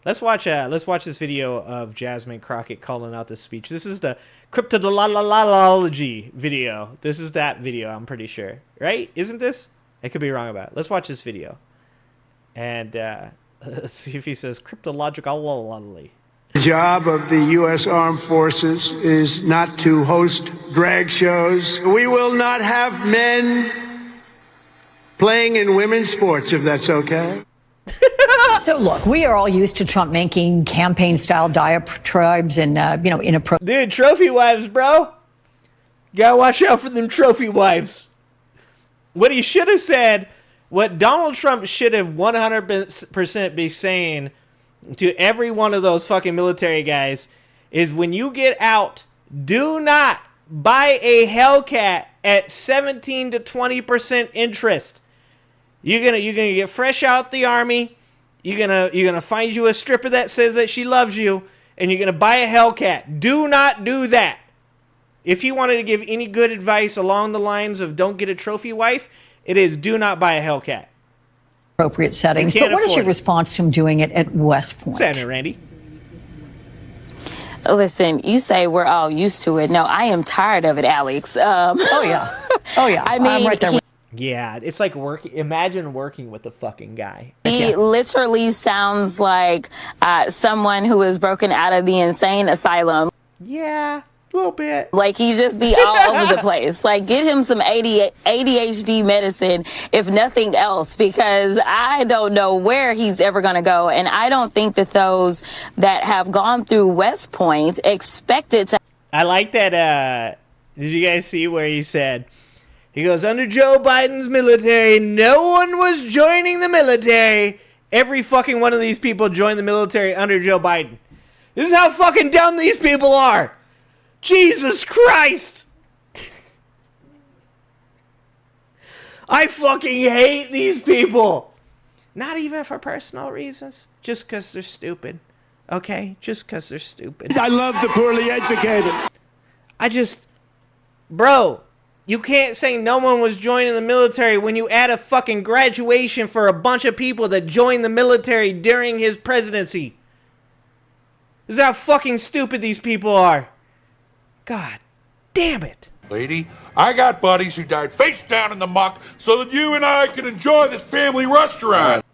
Let's watch this video of Jasmine Crockett calling out this speech. This is the cryptolology video. This is that video, I'm pretty sure. Right? Isn't this? I could be wrong about it. Let's watch this video. And let's see if he says cryptological. The job of the U.S. Armed Forces is not to host drag shows. We will not have men playing in women's sports, if that's okay. So, look, we are all used to Trump making campaign-style diatribes and, inappropriate. Dude, trophy wives, bro. Gotta watch out for them trophy wives. What he should have said, what Donald Trump should have 100% be saying to every one of those fucking military guys is when you get out, do not buy a Hellcat at 17 to 20% interest. You're gonna get fresh out the army. You're gonna find you a stripper that says that she loves you, and you're gonna buy a Hellcat. Do not do that. If you wanted to give any good advice along the lines of don't get a trophy wife, it is do not buy a Hellcat. Appropriate settings. But what is your response to him doing it at West Point? Senator Randy. Listen, you say we're all used to it. No, I am tired of it, Alex. Oh yeah. I mean, I'm right there. Yeah, it's like imagine working with the fucking guy. He literally sounds like someone who is broken out of the insane asylum. Yeah, a little bit. Like, he just be all over the place. Like, get him some ADHD medicine, if nothing else, because I don't know where he's ever going to go. And I don't think that those that have gone through West Point expected to. I like that. Did you guys see where he said, he goes, under Joe Biden's military, no one was joining the military. Every fucking one of these people joined the military under Joe Biden. This is how fucking dumb these people are. Jesus Christ. I fucking hate these people. Not even for personal reasons. Just because they're stupid. Okay? Just because they're stupid. I love the poorly educated. Bro. You can't say no one was joining the military when you add a fucking graduation for a bunch of people that joined the military during his presidency. This is how fucking stupid these people are. God damn it. Lady, I got buddies who died face down in the muck so that you and I can enjoy this family restaurant.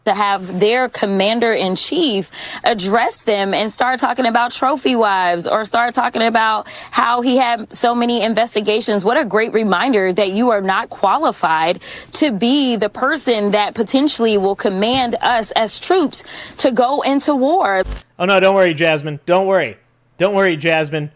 To have their commander-in-chief address them and start talking about trophy wives or start talking about how he had so many investigations. What a great reminder that you are not qualified to be the person that potentially will command us as troops to go into war. Oh, no, don't worry, Jasmine. Don't worry. Don't worry, Jasmine.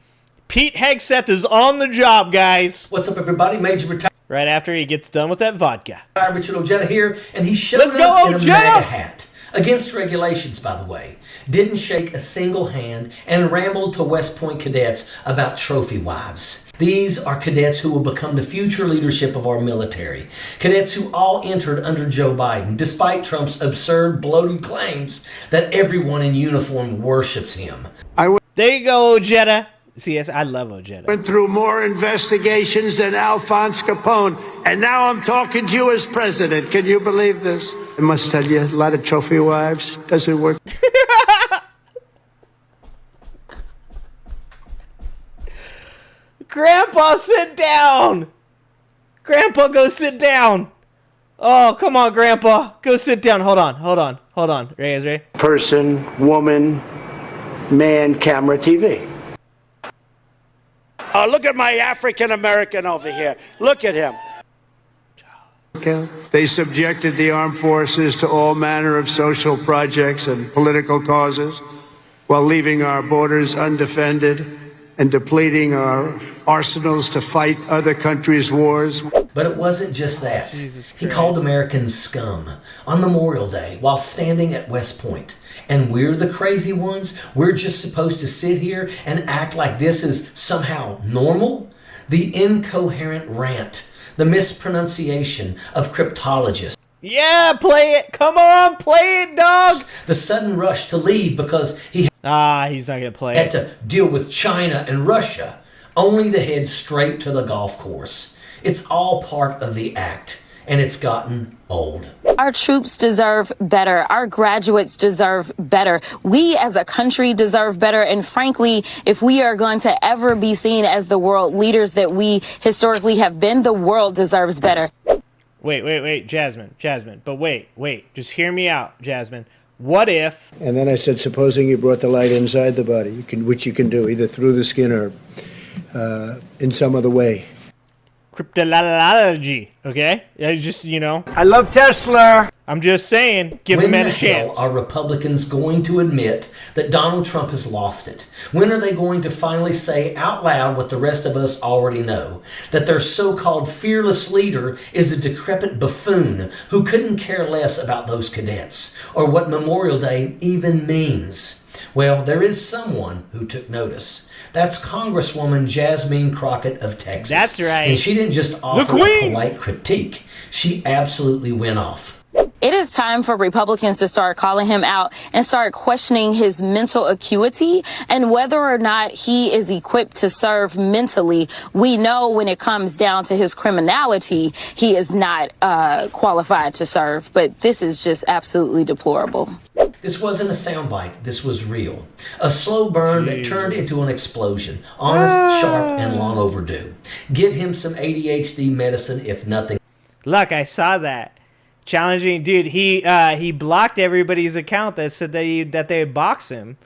Pete Hegseth is on the job, guys. What's up, everybody? Major retire. Right after he gets done with that vodka. Richard Ojeda here, and he showed up in a MAGA hat. Against regulations, by the way. Didn't shake a single hand and rambled to West Point cadets about trophy wives. These are cadets who will become the future leadership of our military. Cadets who all entered under Joe Biden, despite Trump's absurd, bloated claims that everyone in uniform worships him. There you go, Ojeda. See, yes, I love Ojeda. Went through more investigations than Alphonse Capone, and now I'm talking to you as president. Can you believe this? I must tell you, a lot of trophy wives. Doesn't work. Grandpa, sit down. Grandpa, go sit down. Oh, come on, Grandpa. Go sit down. Hold on. Ready? Person, woman, man, camera, TV. Oh, look at my African-American over here. Look at him. They subjected the armed forces to all manner of social projects and political causes while leaving our borders undefended and depleting our arsenals to fight other countries' wars. But it wasn't just that. He called Americans scum on Memorial Day while standing at West Point. And we're the crazy ones? We're just supposed to sit here and act like this is somehow normal? The incoherent rant, the mispronunciation of cryptologists. Yeah, play it. Come on, play it, dog. The sudden rush to leave because he's not going to play it. Had to deal with China and Russia, only to head straight to the golf course. It's all part of the act. and it's gotten old. Our troops deserve better. Our graduates deserve better. We as a country deserve better. And frankly, if we are going to ever be seen as the world leaders that we historically have been, the world deserves better. Wait, Jasmine. But wait. Just hear me out, Jasmine. What if... And then I said, supposing you brought the light inside the body, which you can do, either through the skin or in some other way. Cryptology, okay? Just, I love Tesla. I'm just saying, give the man a chance. When are Republicans going to admit that Donald Trump has lost it? When are they going to finally say out loud what the rest of us already know? That their so-called fearless leader is a decrepit buffoon who couldn't care less about those cadets, or what Memorial Day even means. Well, there is someone who took notice. That's Congresswoman Jasmine Crockett of Texas. That's right. And she didn't just offer a polite critique. She absolutely went off. It is time for Republicans to start calling him out and start questioning his mental acuity and whether or not he is equipped to serve mentally. We know when it comes down to his criminality, he is not qualified to serve. But this is just absolutely deplorable. This wasn't a soundbite. This was real. A slow burn that turned into an explosion. Honest, sharp, and long overdue. Get him some ADHD medicine, if nothing. Look, I saw that. Challenging, dude. He blocked everybody's account that said that they would box him.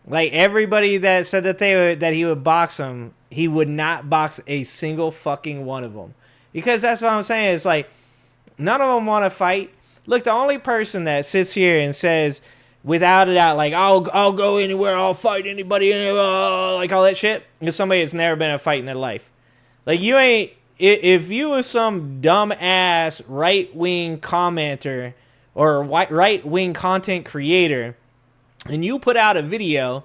Like everybody that said that he would box him, he would not box a single fucking one of them. Because that's what I'm saying. It's like none of them want to fight. Look, the only person that sits here and says without a doubt, like I'll go anywhere, I'll fight anybody, like all that shit, is somebody that's never been in a fight in their life. Like you ain't. If you was some dumb-ass right-wing commenter or right-wing content creator and you put out a video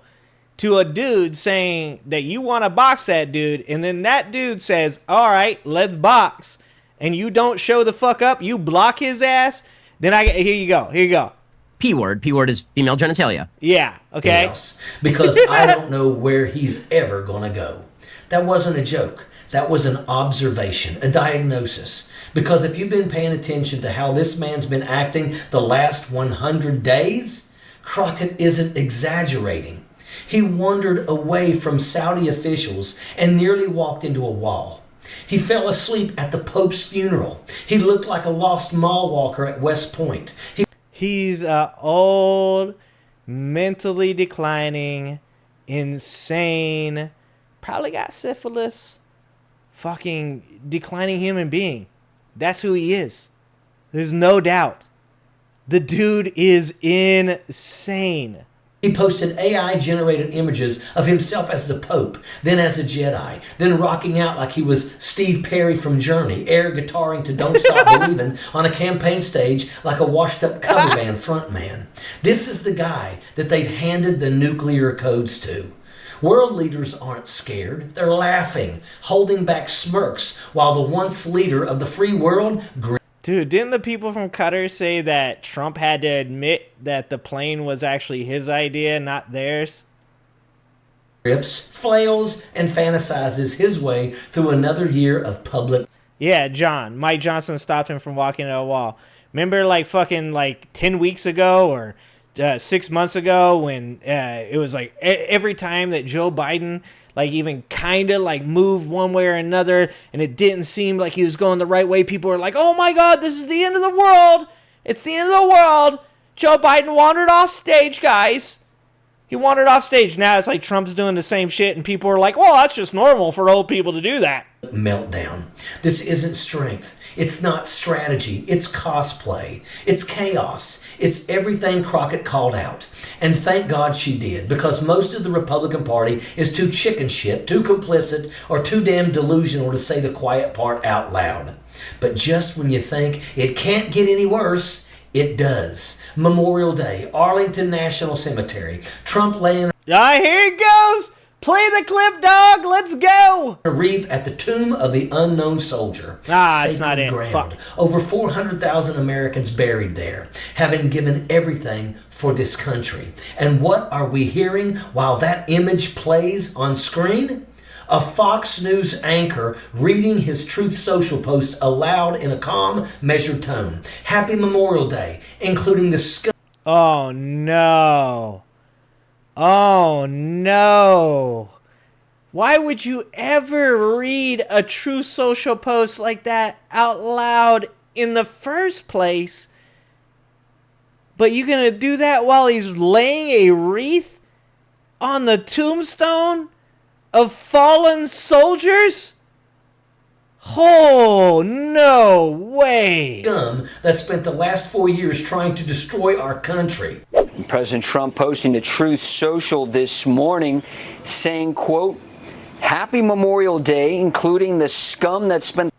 to a dude saying that you want to box that dude and then that dude says, all right, let's box, and you don't show the fuck up, you block his ass, then here you go. P-word. P-word is female genitalia. Yeah, okay. Else, because I don't know where he's ever going to go. That wasn't a joke. That was an observation, a diagnosis. Because if you've been paying attention to how this man's been acting the last 100 days, Crockett isn't exaggerating. He wandered away from Saudi officials and nearly walked into a wall. He fell asleep at the Pope's funeral. He looked like a lost mall walker at West Point. He's old, mentally declining, insane, probably got syphilis. Fucking declining human being. That's who he is. There's no doubt. The dude is insane. He posted AI-generated images of himself as the Pope, then as a Jedi, then rocking out like he was Steve Perry from Journey, air guitaring to Don't Stop Believin' on a campaign stage like a washed-up cover band frontman. This is the guy that they've handed the nuclear codes to. World leaders aren't scared. They're laughing, holding back smirks, while the once leader of the free world... Dude, didn't the people from Qatar say that Trump had to admit that the plane was actually his idea, not theirs? ...riffs, flails, and fantasizes his way through another year of public... Yeah, Mike Johnson stopped him from walking into a wall. Remember, like, fucking, 10 weeks ago, or... 6 months ago when it was like every time that Joe Biden even kind of moved one way or another and it didn't seem like he was going the right way, people were like, oh my God, this is the end of the world. It's the end of the world. Joe Biden wandered off stage, guys. He wandered off stage. Now it's like Trump's doing the same shit and people are like, well, that's just normal for old people to do that. Meltdown. This isn't strength. It's not strategy. It's cosplay. It's chaos. It's everything Crockett called out. And thank God she did, because most of the Republican Party is too chicken shit, too complicit, or too damn delusional to say the quiet part out loud. But just when you think it can't get any worse, it does. Memorial Day, Arlington National Cemetery, Trump laying... Here it goes! Play the clip, dog. Let's go. A wreath at the tomb of the unknown soldier. It's not it. Ground. Fuck. Over 400,000 Americans buried there, having given everything for this country. And what are we hearing while that image plays on screen? A Fox News anchor reading his Truth Social post aloud in a calm, measured tone. Happy Memorial Day, including the scum. Oh, no. Oh, no. Why would you ever read a Truth Social post like that out loud in the first place? But you're going to do that while he's laying a wreath on the tombstone of fallen soldiers? Oh, no way. Scum that spent the last 4 years trying to destroy our country. President Trump posting to Truth Social this morning saying, quote, Happy Memorial Day, including the scum that spent...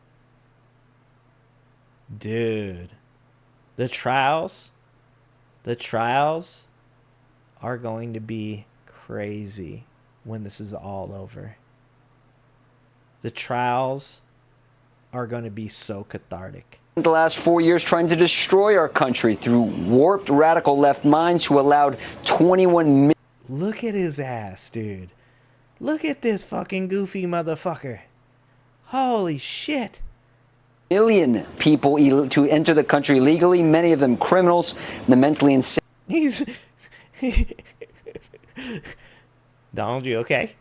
Dude, the trials are going to be crazy when this is all over. The trials are going to be so cathartic. The last 4 years trying to destroy our country through warped radical left minds who allowed 21 million... Look at his ass, dude. Look at this fucking goofy motherfucker. Holy shit. million people to enter the country legally, many of them criminals, the mentally insane. He's... Donald, you okay?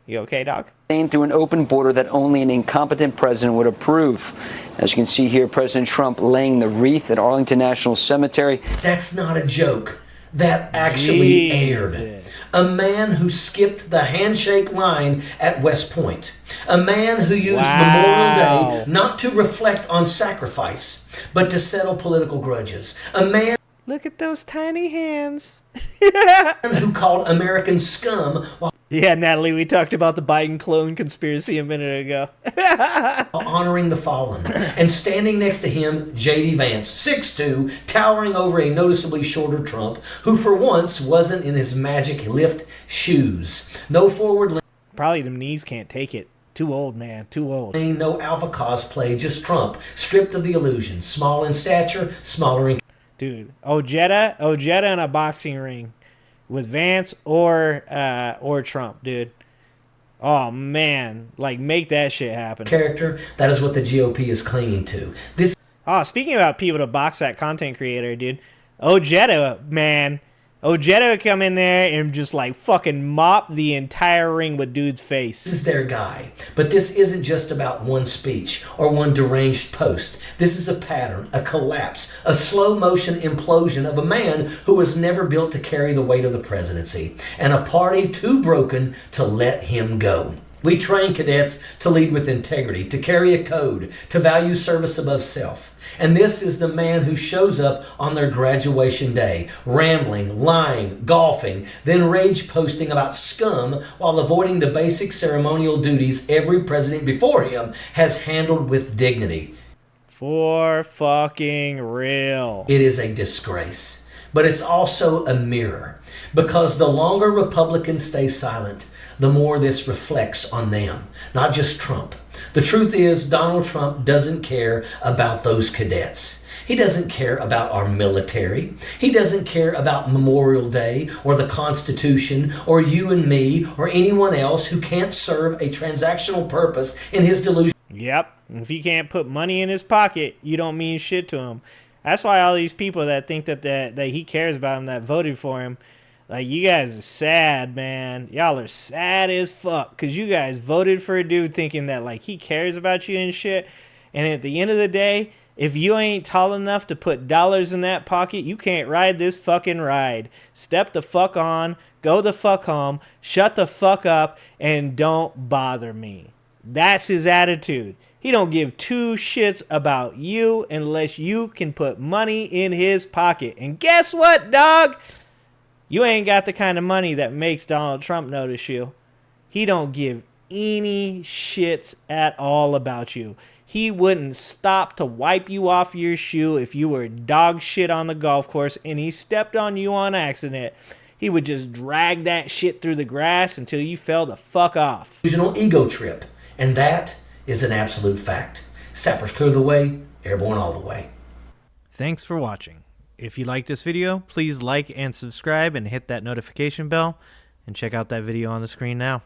You okay, dog? Through an open border that only an incompetent president would approve. As you can see here, President Trump laying the wreath at Arlington National Cemetery. That's not a joke. That actually aired. A man who skipped the handshake line at West Point. A man who used Memorial Day not to reflect on sacrifice, but to settle political grudges. A man... Look at those tiny hands. who called American scum while... Yeah, Natalie, we talked about the Biden clone conspiracy a minute ago. honoring the fallen. And standing next to him, J.D. Vance, 6'2", towering over a noticeably shorter Trump, who for once wasn't in his magic lift shoes. No forward... Probably them knees can't take it. Too old, man. Too old. No alpha cosplay, just Trump, stripped of the illusion. Small in stature, smaller in... Dude, Ojeda in a boxing ring with Vance or Trump, dude. Oh man, like make that shit happen. Character, that is what the GOP is clinging to. This. Oh, speaking about people to box that content creator, dude. Ojeda, man. Ojeda would come in there and just like fucking mop the entire ring with dude's face. This is their guy. But this isn't just about one speech or one deranged post. This is a pattern, a collapse, a slow motion implosion of a man who was never built to carry the weight of the presidency, and a party too broken to let him go. We train cadets to lead with integrity, to carry a code, to value service above self. And this is the man who shows up on their graduation day, rambling, lying, golfing, then rage posting about scum while avoiding the basic ceremonial duties every president before him has handled with dignity. For fucking real. It is a disgrace. But it's also a mirror, because the longer Republicans stay silent, the more this reflects on them, not just Trump. The truth is, Donald Trump doesn't care about those cadets. He doesn't care about our military. He doesn't care about Memorial Day or the Constitution or you and me or anyone else who can't serve a transactional purpose in his delusion. Yep. If he can't put money in his pocket, you don't mean shit to him. That's why all these people that think that he cares about him, that voted for him, like, you guys are sad, man. Y'all are sad as fuck because you guys voted for a dude thinking that, like, he cares about you and shit. And at the end of the day, if you ain't tall enough to put dollars in that pocket, you can't ride this fucking ride. Step the fuck on, go the fuck home, shut the fuck up, and don't bother me. That's his attitude. He don't give two shits about you unless you can put money in his pocket. And guess what, dog? You ain't got the kind of money that makes Donald Trump notice you. He don't give any shits at all about you. He wouldn't stop to wipe you off your shoe if you were dog shit on the golf course and he stepped on you on accident. He would just drag that shit through the grass until you fell the fuck off. Delusional ego trip. And that is an absolute fact. Sappers clear the way, airborne all the way. Thanks for watching. If you like this video, please like and subscribe and hit that notification bell, and check out that video on the screen now.